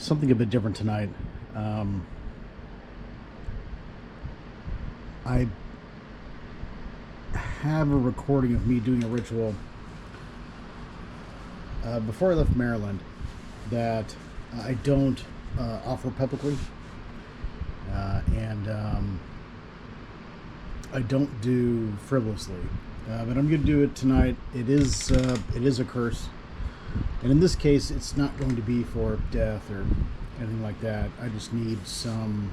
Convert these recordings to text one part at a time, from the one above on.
something a bit different tonight. I have a recording of me doing a ritual before I left Maryland that I don't offer publicly, and I don't do frivolously. But I'm going to do it tonight. It is a curse, and in this case, it's not going to be for death or anything like that. I just need some.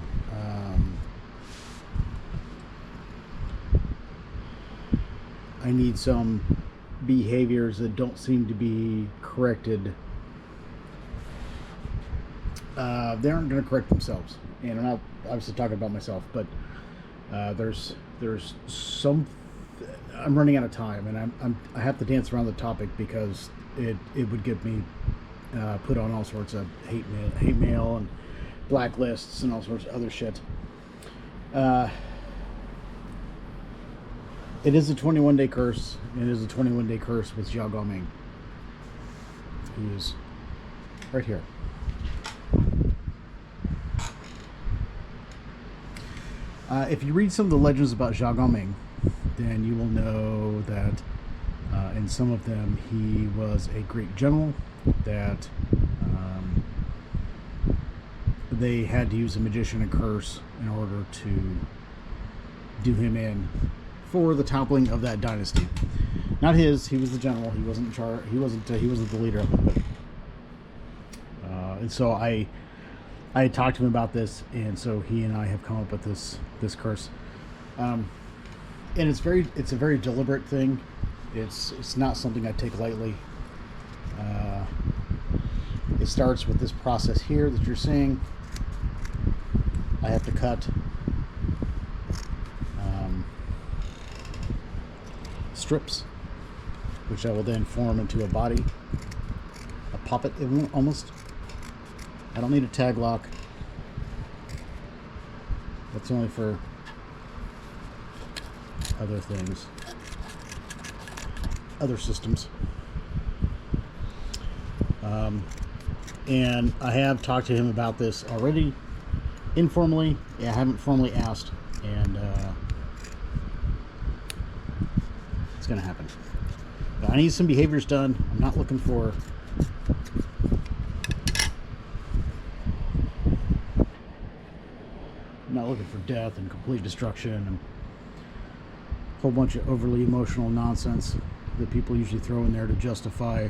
I need some behaviors that don't seem to be corrected. They aren't going to correct themselves, and I'm not obviously talking about myself, but there's some. I'm running out of time, and I have to dance around the topic because it would get me put on all sorts of hate mail and blacklists and all sorts of other shit. It is a 21-day curse. It is a 21-day curse with Zhao Gongming, who is right here. If you read some of the legends about Zhao Gongming, then you will know that in some of them he was a great general, that they had to use a magician and curse in order to do him in for the toppling of that dynasty. Not his. He was the general. He wasn't in charge. He wasn't the leader of it. But, and so I talked to him about this, and so he and I have come up with this curse. And it's a very deliberate thing. It's not something I take lightly. It starts with this process here that you're seeing. I have to cut strips, which I will then form into a body, a puppet almost. I don't need a tag lock. That's only for other things, other systems. And I have talked to him about this already, informally. I haven't formally asked, and it's going to happen. But I need some behaviors done. I'm not looking for death and complete destruction and a whole bunch of overly emotional nonsense that people usually throw in there to justify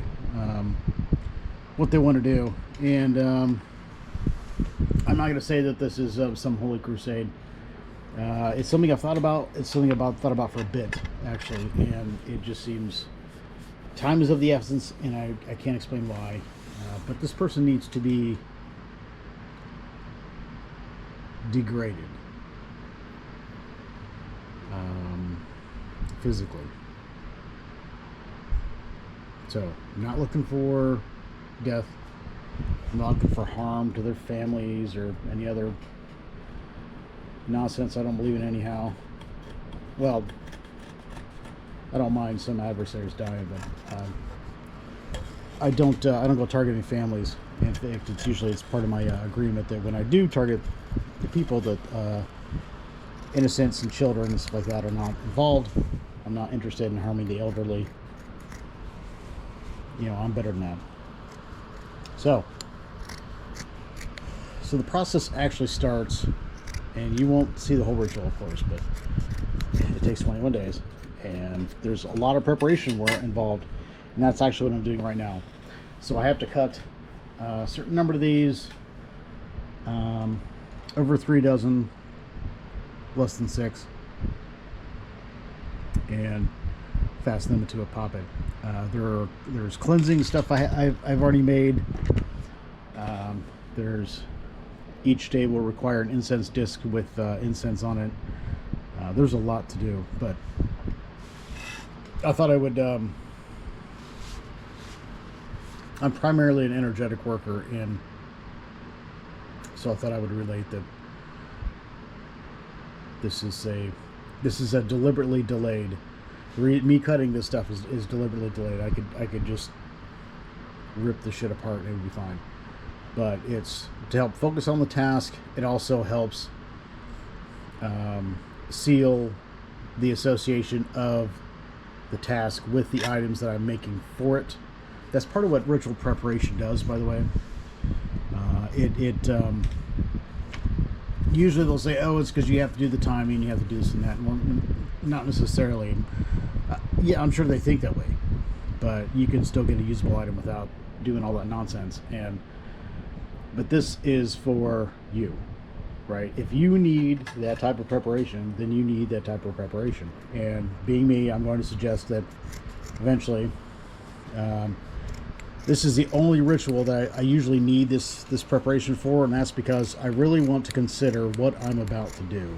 what they want to do. And I'm not going to say that this is some holy crusade. It's something I've thought about. It's something I've thought about for a bit, actually, and it just seems time is of the essence, and I can't explain why. But this person needs to be degraded physically. So, I'm not looking for death. I'm not looking for harm to their families or any other nonsense I don't believe in anyhow. Well, I don't mind some adversaries dying, but I don't go targeting families. In fact, it's part of my agreement that when I do target the people, that innocents and children and stuff like that are not involved. I'm not interested in harming the elderly. I'm better than that. So the process actually starts, and you won't see the whole ritual, of course, but it takes 21 days, and there's a lot of preparation work involved, and that's actually what I'm doing right now. So I have to cut a certain number of these, over 3 dozen, less than 6, and fasten them into a puppet. There's cleansing stuff I've already made. There's each day will require an incense disc with incense on it. There's a lot to do, but I thought I would. I'm primarily an energetic worker, and so I thought I would relate that this is a deliberately delayed. Me cutting this stuff is deliberately delayed. I could just rip the shit apart and it would be fine. but it's to help focus on the task. It also helps seal the association of the task with the items that I'm making for it. That's part of what ritual preparation does, by the way. Usually they'll say, oh, it's because you have to do the timing, you have to do this and that. Well, not necessarily. Yeah, I'm sure they think that way, but you can still get a usable item without doing all that nonsense. But this is for you, right? If you need that type of preparation, then you need that type of preparation. And being me, I'm going to suggest that eventually, this is the only ritual that I usually need this preparation for, and that's because I really want to consider what I'm about to do.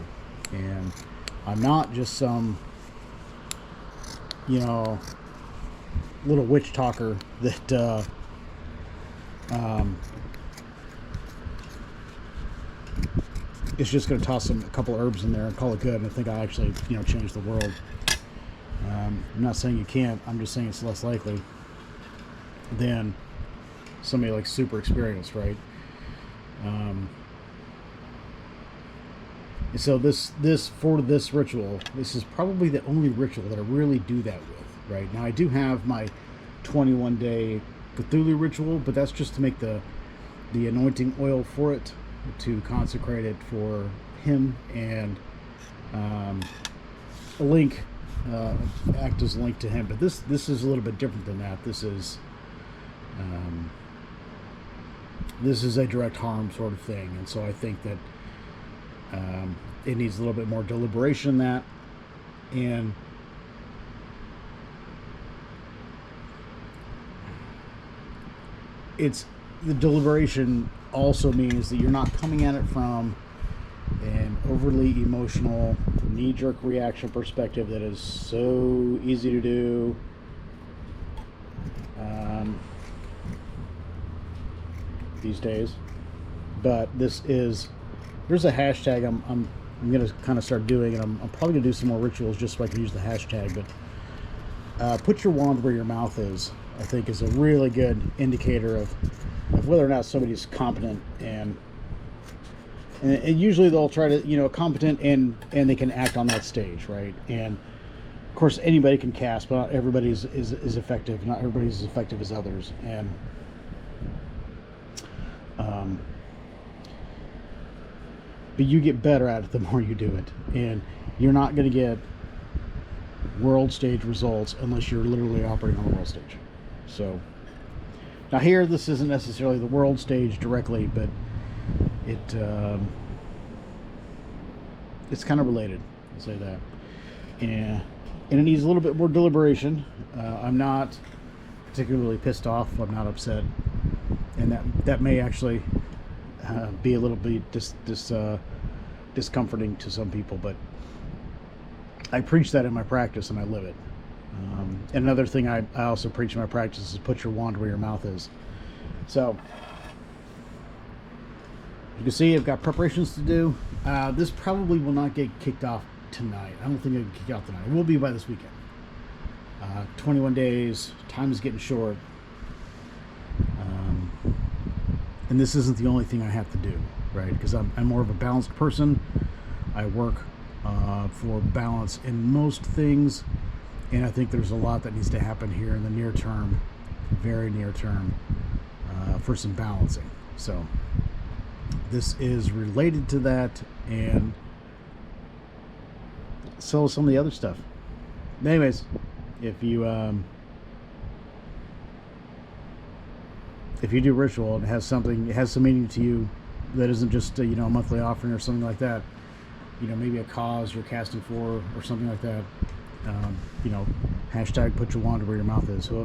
And I'm not just some, little witch talker that is just going to toss a couple herbs in there and call it good and I think I actually, change the world. I'm not saying you can't. I'm just saying it's less likely than somebody like super experienced, right? So this for this ritual, this is probably the only ritual that I really do that with, right? Now I do have my 21-day Cthulhu ritual, but that's just to make the anointing oil for it, to consecrate it for him, and a link, act as a link to him. But this is a little bit different than that. This is a direct harm sort of thing, and so I think that it needs a little bit more deliberation in that. And the deliberation also means that you're not coming at it from an overly emotional knee-jerk reaction perspective that is so easy to do. These days, but there's a hashtag I'm going to kind of start doing, and I'm probably going to do some more rituals just so I can use the hashtag. But put your wand where your mouth is, I think, is a really good indicator of whether or not somebody's competent, and usually they'll try to competent and they can act on that stage, right? And of course anybody can cast, but not everybody is effective. Not everybody's as effective as others, and but you get better at it the more you do it, and you're not going to get world stage results unless you're literally operating on the world stage. So now here, this isn't necessarily the world stage directly, but it's kind of related, I'll say that. And it needs a little bit more deliberation. I'm not particularly pissed off. I'm not upset, and that may actually be a little bit discomforting to some people, but I preach that in my practice and I live it. And another thing I also preach in my practice is put your wand where your mouth is. So you can see I've got preparations to do. This probably will not get kicked off tonight. I don't think it'll kick off tonight. It will be by this weekend. 21 days, time is getting short. And this isn't the only thing I have to do, right? Because I'm more of a balanced person. I work for balance in most things, and I think there's a lot that needs to happen here in the near term, very near term, for some balancing. So this is related to that, and so some of the other stuff. Anyways, if you do ritual and it has some meaning to you that isn't just a monthly offering or something like that, maybe a cause you're casting for or something like that, hashtag put your wand where your mouth is. Huh?